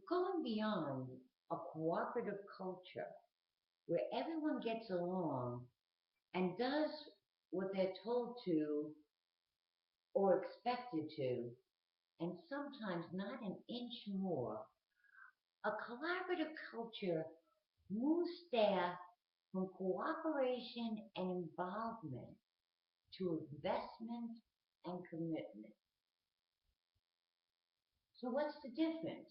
Going beyond a cooperative culture where everyone gets along and does what they're told to or expected to, and sometimes not an inch more, a collaborative culture moves staff from cooperation and involvement to investment and commitment. So what's the difference?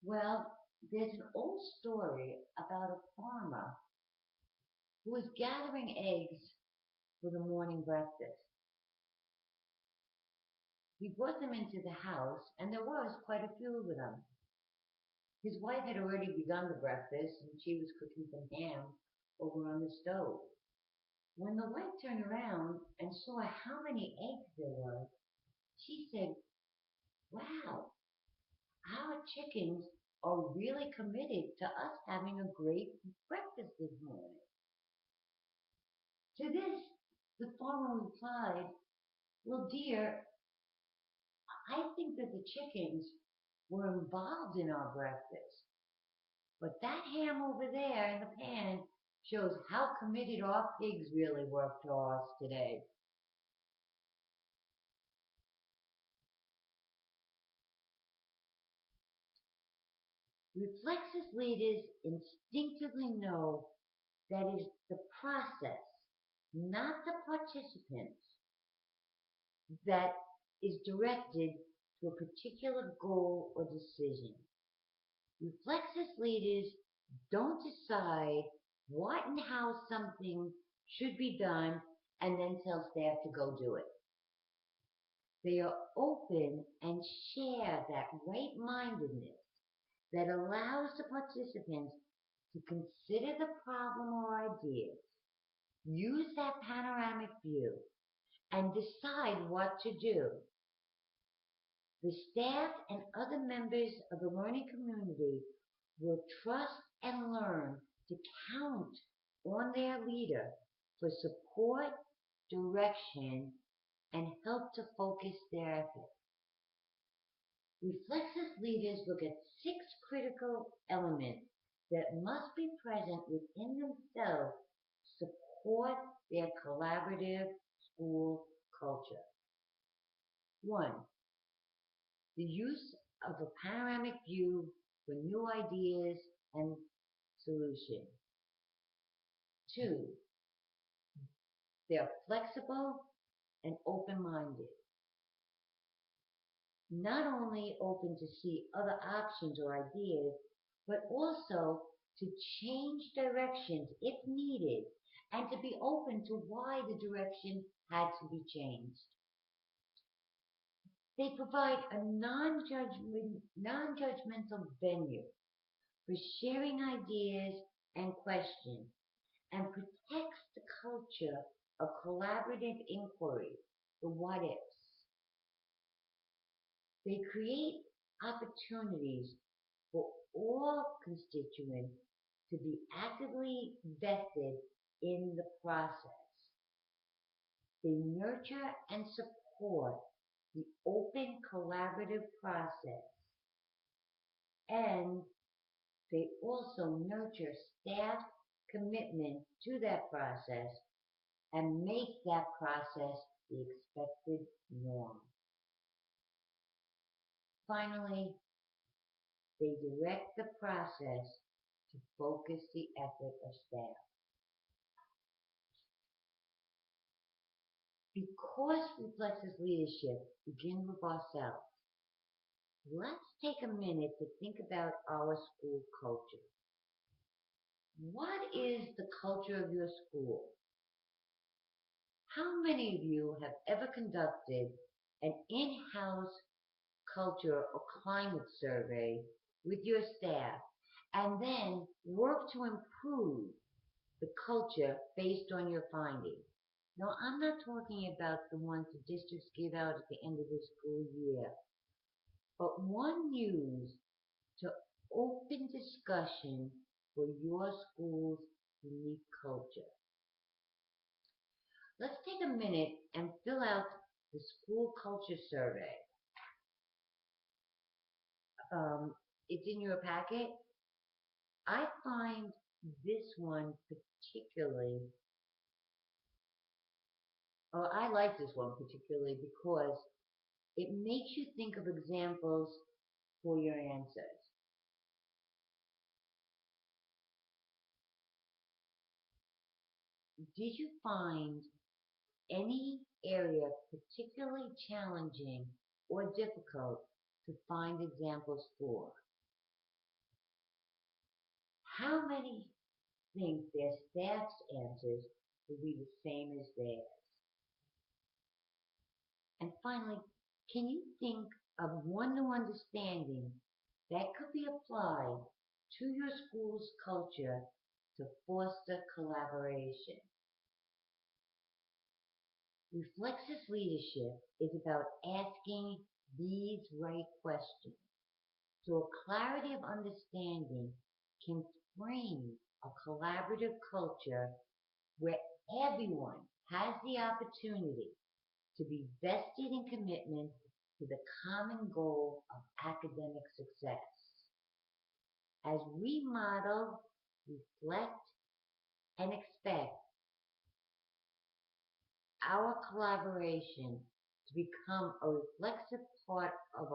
Well, there's an old story about a farmer who was gathering eggs for the morning breakfast. He brought them into the house, and there was quite a few of them. His wife had already begun the breakfast, and she was cooking some ham over on the stove. When the wife turned around and saw how many eggs there were, she said, "Wow, our chickens are really committed to us having a great breakfast this morning." To this, the farmer replied, "Well, dear, I think that the chickens were involved in our breakfast. But that ham over there in the pan shows how committed our pigs really were to us today." Reflexes leaders instinctively know that it is the process, not the participants, that is directed to a particular goal or decision. Reflexes leaders don't decide what and how something should be done and then tell staff to go do it. They are open and share that right-mindedness that allows the participants to consider the problem or idea, use that panoramic view, and decide what to do. The staff and other members of the learning community will trust and learn to count on their leader for support, direction, and help to focus their efforts. Reflexes leaders look at 6 critical elements that must be present within themselves to support their collaborative school culture. 1. The use of a panoramic view for new ideas and solutions. 2. They are flexible and open-minded. Not only open to see other options or ideas, but also to change directions if needed and to be open to why the direction had to be changed. They provide a non-judgmental venue for sharing ideas and questions and protects the culture of collaborative inquiry, the what ifs. They create opportunities for all constituents to be actively vested in the process. They nurture and support the open collaborative process, and they also nurture staff commitment to that process and make that process the expected norm. Finally, they direct the process to focus the effort of staff. Because Reflexes leadership begins with ourselves, let's take a minute to think about our school culture. What is the culture of your school? How many of you have ever conducted an in-house culture or climate survey with your staff and then work to improve the culture based on your findings? Now, I'm not talking about the ones the districts give out at the end of the school year, but one used to open discussion for your school's unique culture. Let's take a minute and fill out the school culture survey. it's in your packet. I find this one particularly, or I like this one particularly because it makes you think of examples for your answers. Did you find any area particularly challenging or difficult to find examples for? How many think their staff's answers will be the same as theirs? And finally, can you think of one new understanding that could be applied to your school's culture to foster collaboration? Reflexive leadership is about asking these right questions, so a clarity of understanding can frame a collaborative culture where everyone has the opportunity to be vested in commitment to the common goal of academic success. As we model, reflect, and expect our collaboration to become a reflexive part of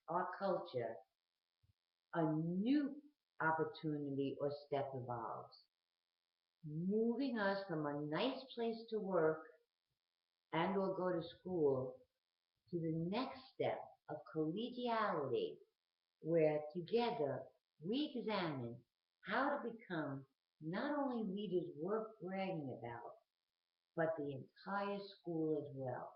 our culture, a new opportunity or step evolves, moving us from a nice place to work and or go to school to the next step of collegiality, where together we examine how to become not only leaders worth bragging about, but the entire school as well.